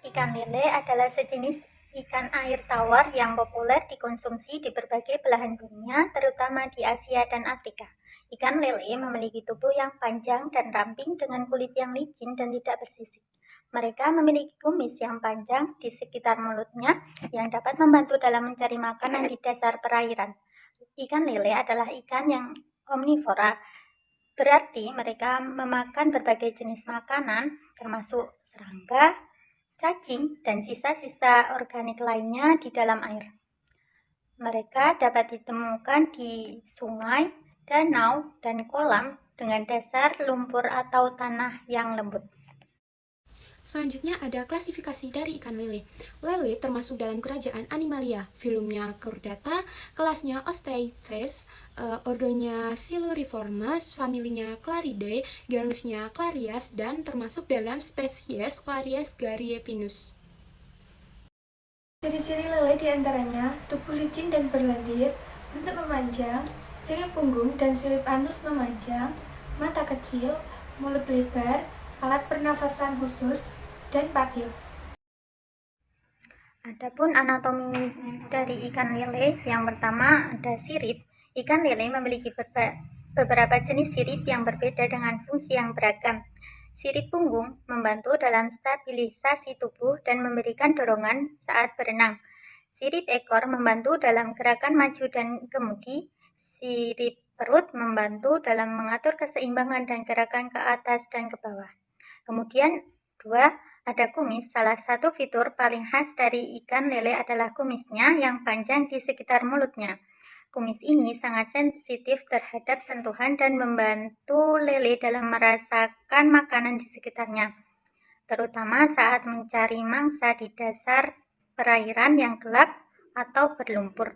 Ikan lele adalah sejenis ikan air tawar yang populer dikonsumsi di berbagai belahan dunia, terutama di Asia dan Afrika. Ikan lele memiliki tubuh yang panjang dan ramping dengan kulit yang licin dan tidak bersisik. Mereka memiliki kumis yang panjang di sekitar mulutnya yang dapat membantu dalam mencari makanan di dasar perairan. Ikan lele adalah ikan yang omnivora, berarti mereka memakan berbagai jenis makanan, termasuk serangga, cacing, dan sisa-sisa organik lainnya di dalam air. Mereka dapat ditemukan di sungai, danau, dan kolam dengan dasar lumpur atau tanah yang lembut. Selanjutnya ada klasifikasi dari ikan lele. Lele termasuk dalam kerajaan Animalia, filumnya Chordata, kelasnya Osteichthyes, ordonya Siluriformes, familinya Claridae, genusnya Clarias, dan termasuk dalam spesies Clarias gariepinus. Ciri-ciri lele diantaranya tubuh licin dan berlendir, bentuk memanjang, sirip punggung dan sirip anus memanjang, mata kecil, mulut lebar, alat pernafasan khusus, dan patil. Adapun anatomi dari ikan lele, yang pertama ada sirip. Ikan lele memiliki beberapa jenis sirip yang berbeda dengan fungsi yang beragam. Sirip punggung membantu dalam stabilisasi tubuh dan memberikan dorongan saat berenang. Sirip ekor membantu dalam gerakan maju dan kemudi. Sirip perut membantu dalam mengatur keseimbangan dan gerakan ke atas dan ke bawah. Kemudian ada kumis. Salah satu fitur paling khas dari ikan lele adalah kumisnya yang panjang di sekitar mulutnya. Kumis ini sangat sensitif terhadap sentuhan dan membantu lele dalam merasakan makanan di sekitarnya, terutama saat mencari mangsa di dasar perairan yang gelap atau berlumpur.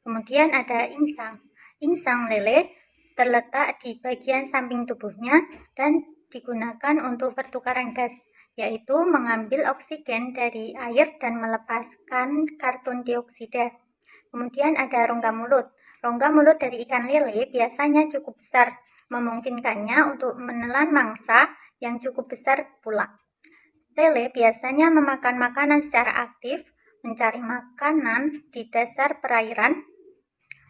Kemudian ada insang. Insang lele terletak di bagian samping tubuhnya dan digunakan untuk pertukaran gas, yaitu mengambil oksigen dari air dan melepaskan karbon dioksida. Kemudian ada rongga mulut. Rongga mulut dari ikan lele biasanya cukup besar, memungkinkannya untuk menelan mangsa yang cukup besar pula. Lele biasanya memakan makanan secara aktif, mencari makanan di dasar perairan,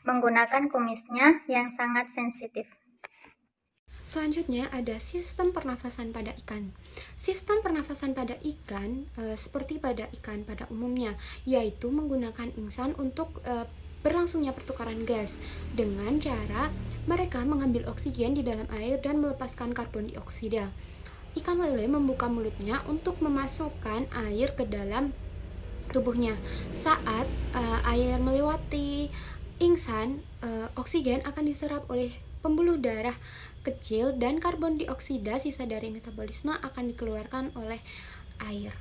menggunakan kumisnya yang sangat sensitif. Selanjutnya ada sistem pernafasan pada ikan. Sistem pernafasan pada ikan seperti pada ikan pada umumnya, yaitu menggunakan insang untuk berlangsungnya pertukaran gas dengan cara mereka mengambil oksigen di dalam air dan melepaskan karbon dioksida. Ikan lele membuka mulutnya untuk memasukkan air ke dalam tubuhnya. Saat air melewati insang, oksigen akan diserap oleh pembuluh darah kecil dan karbon dioksida sisa dari metabolisme akan dikeluarkan oleh air.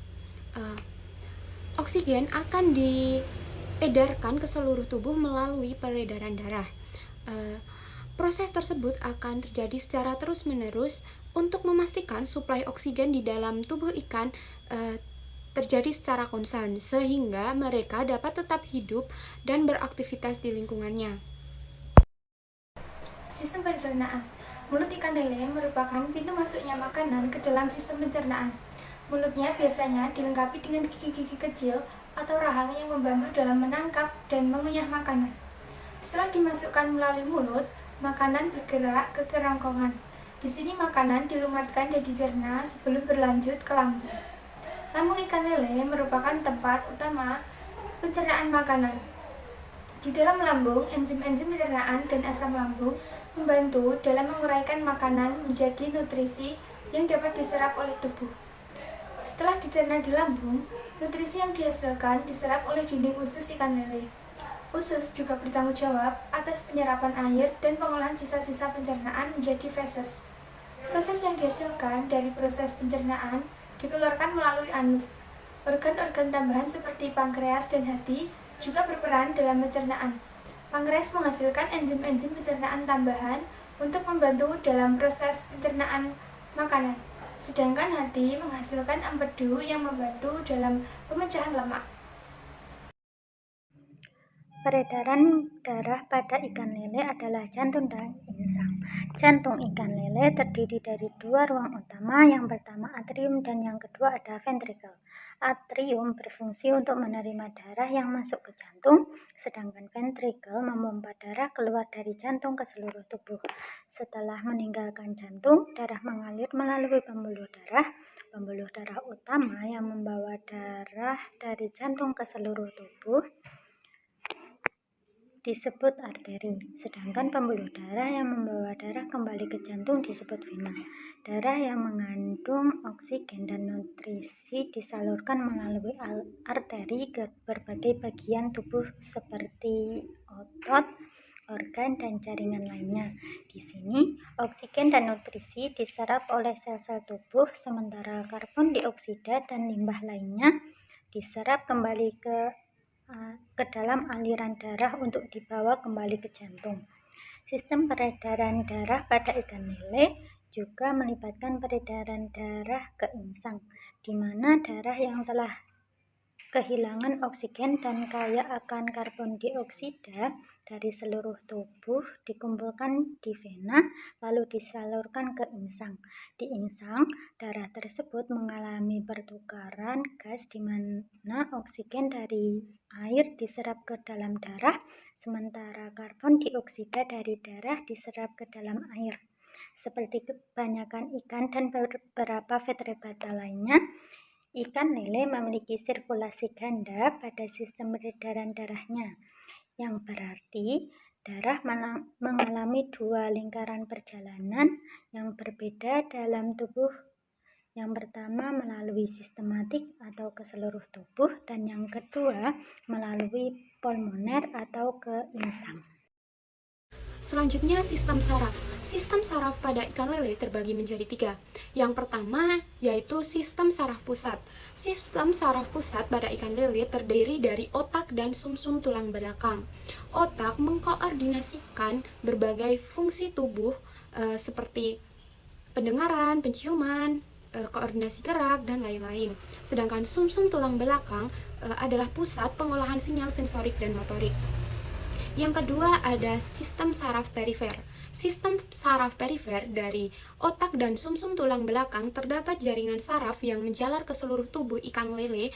Oksigen akan diedarkan ke seluruh tubuh melalui peredaran darah. Proses tersebut akan terjadi secara terus-menerus untuk memastikan suplai oksigen di dalam tubuh ikan terjadi secara konstan, sehingga mereka dapat tetap hidup dan beraktivitas di lingkungannya. Sistem pencernaan. Mulut ikan lele merupakan pintu masuknya makanan ke dalam sistem pencernaan. Mulutnya biasanya dilengkapi dengan gigi-gigi kecil atau rahang yang membantu dalam menangkap dan mengunyah makanan. Setelah dimasukkan melalui mulut, makanan bergerak ke kerongkongan. Di sini makanan dilumatkan dan dicerna sebelum berlanjut ke lambung. Lambung ikan lele merupakan tempat utama pencernaan makanan. Di dalam lambung, enzim-enzim pencernaan dan asam lambung membantu dalam menguraikan makanan menjadi nutrisi yang dapat diserap oleh tubuh. Setelah dicerna di lambung, nutrisi yang dihasilkan diserap oleh dinding usus ikan lele. Usus juga bertanggung jawab atas penyerapan air dan pengolahan sisa-sisa pencernaan menjadi feses. Feses yang dihasilkan dari proses pencernaan dikeluarkan melalui anus. Organ-organ tambahan seperti pankreas dan hati juga berperan dalam pencernaan. Pankreas menghasilkan enzim-enzim pencernaan tambahan untuk membantu dalam proses pencernaan makanan, sedangkan hati menghasilkan empedu yang membantu dalam pemecahan lemak. Peredaran darah pada ikan lele adalah jantung dan insang. Jantung ikan lele terdiri dari dua ruang utama, yang pertama atrium dan yang kedua ada ventrikel. Atrium berfungsi untuk menerima darah yang masuk ke jantung, sedangkan ventrikel memompa darah keluar dari jantung ke seluruh tubuh. Setelah meninggalkan jantung, darah mengalir melalui pembuluh darah. Pembuluh darah utama yang membawa darah dari jantung ke seluruh tubuh disebut arteri, sedangkan pembuluh darah yang membawa darah kembali ke jantung disebut vena. Darah yang mengandung oksigen dan nutrisi disalurkan melalui arteri ke berbagai bagian tubuh seperti otot, organ, dan jaringan lainnya. Di sini, oksigen dan nutrisi diserap oleh sel-sel tubuh, sementara karbon dioksida dan limbah lainnya diserap kembali ke dalam aliran darah untuk dibawa kembali ke jantung. Sistem peredaran darah pada ikan lele juga melibatkan peredaran darah ke insang, di mana darah yang telah kehilangan oksigen dan kaya akan karbon dioksida dari seluruh tubuh dikumpulkan di vena, lalu disalurkan ke insang. Di insang, darah tersebut mengalami pertukaran gas di mana oksigen dari air diserap ke dalam darah, sementara karbon dioksida dari darah diserap ke dalam air. Seperti kebanyakan ikan dan beberapa vertebrata lainnya, ikan lele memiliki sirkulasi ganda pada sistem peredaran darahnya, yang berarti darah mengalami dua lingkaran perjalanan yang berbeda dalam tubuh. Yang pertama melalui sistematik atau ke seluruh tubuh, dan yang kedua melalui pulmoner atau ke insang. Selanjutnya, sistem saraf. Sistem saraf pada ikan lele terbagi menjadi 3. Yang pertama yaitu sistem saraf pusat. Sistem saraf pusat pada ikan lele terdiri dari otak dan sumsum tulang belakang. Otak mengkoordinasikan berbagai fungsi tubuh seperti pendengaran, penciuman, koordinasi gerak, dan lain-lain. Sedangkan sumsum tulang belakang adalah pusat pengolahan sinyal sensorik dan motorik. Yang kedua ada sistem saraf perifer. Sistem saraf perifer dari otak dan sumsum tulang belakang terdapat jaringan saraf yang menjalar ke seluruh tubuh ikan lele,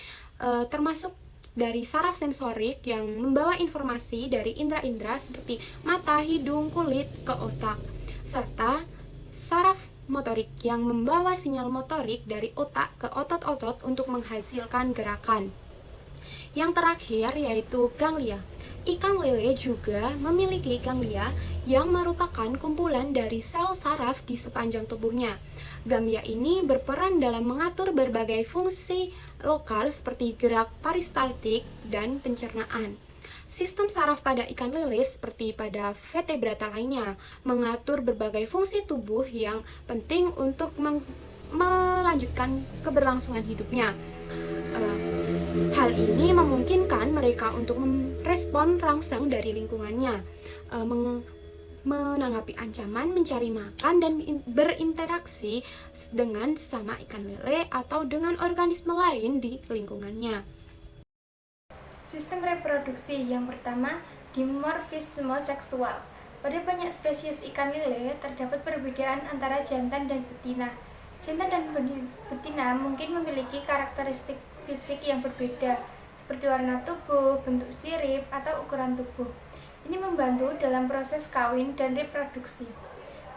termasuk dari saraf sensorik yang membawa informasi dari indera-indera seperti mata, hidung, kulit ke otak, serta saraf motorik yang membawa sinyal motorik dari otak ke otot-otot untuk menghasilkan gerakan. Yang terakhir yaitu ganglia. Ikan lele juga memiliki ganglia yang merupakan kumpulan dari sel saraf di sepanjang tubuhnya. Ganglia ini berperan dalam mengatur berbagai fungsi lokal seperti gerak peristaltik dan pencernaan. Sistem saraf pada ikan lele seperti pada vertebrata lainnya mengatur berbagai fungsi tubuh yang penting untuk melanjutkan keberlangsungan hidupnya. Hal ini memungkinkan mereka untuk merespon rangsang dari lingkungannya, menanggapi ancaman, mencari makan, dan berinteraksi dengan sesama ikan lele atau dengan organisme lain di lingkungannya. Sistem reproduksi yang pertama, dimorfisme seksual. Pada banyak spesies ikan lele terdapat perbedaan antara jantan dan betina. Jantan dan betina mungkin memiliki karakteristik fisik yang berbeda, seperti warna tubuh, bentuk sirip, atau ukuran tubuh. Ini membantu dalam proses kawin dan reproduksi.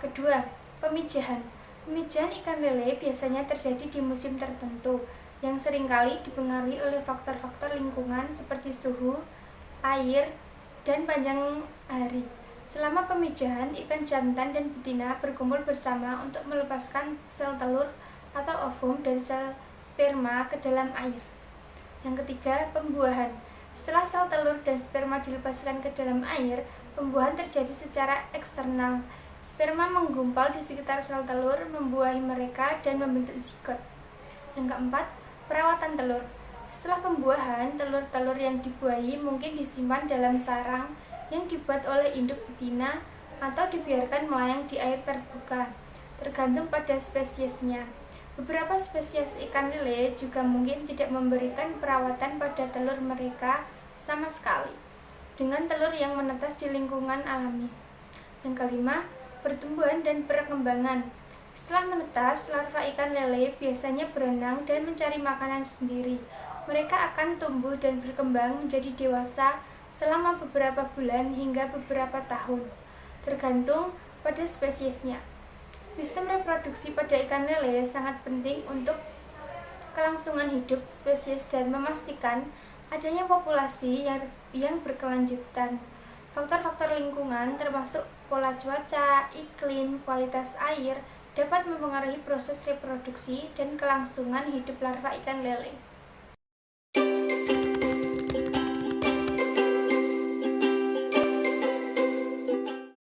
Kedua, pemijahan. Pemijahan ikan lele biasanya terjadi di musim tertentu, yang seringkali dipengaruhi oleh faktor-faktor lingkungan seperti suhu, air, dan panjang hari. Selama pemijahan, ikan jantan dan betina berkumpul bersama untuk melepaskan sel telur atau ovum dari sel sperma ke dalam air. Yang ketiga, pembuahan. Setelah sel telur dan sperma dilepaskan ke dalam air, pembuahan terjadi secara eksternal. Sperma menggumpal di sekitar sel telur, membuahi mereka, dan membentuk zigot. Yang keempat, perawatan telur. Setelah pembuahan, telur-telur yang dibuahi mungkin disimpan dalam sarang yang dibuat oleh induk betina atau dibiarkan melayang di air terbuka, tergantung pada spesiesnya. Beberapa spesies ikan lele juga mungkin tidak memberikan perawatan pada telur mereka sama sekali. dengan telur yang menetas di lingkungan alami. Yang kelima, pertumbuhan dan perkembangan. Setelah menetas, larva ikan lele biasanya berenang dan mencari makanan sendiri. Mereka akan tumbuh dan berkembang menjadi dewasa selama beberapa bulan hingga beberapa tahun, tergantung pada spesiesnya. Sistem reproduksi pada ikan lele sangat penting untuk kelangsungan hidup spesies dan memastikan adanya populasi yang berkelanjutan. Faktor-faktor lingkungan termasuk pola cuaca, iklim, kualitas air dapat mempengaruhi proses reproduksi dan kelangsungan hidup larva ikan lele.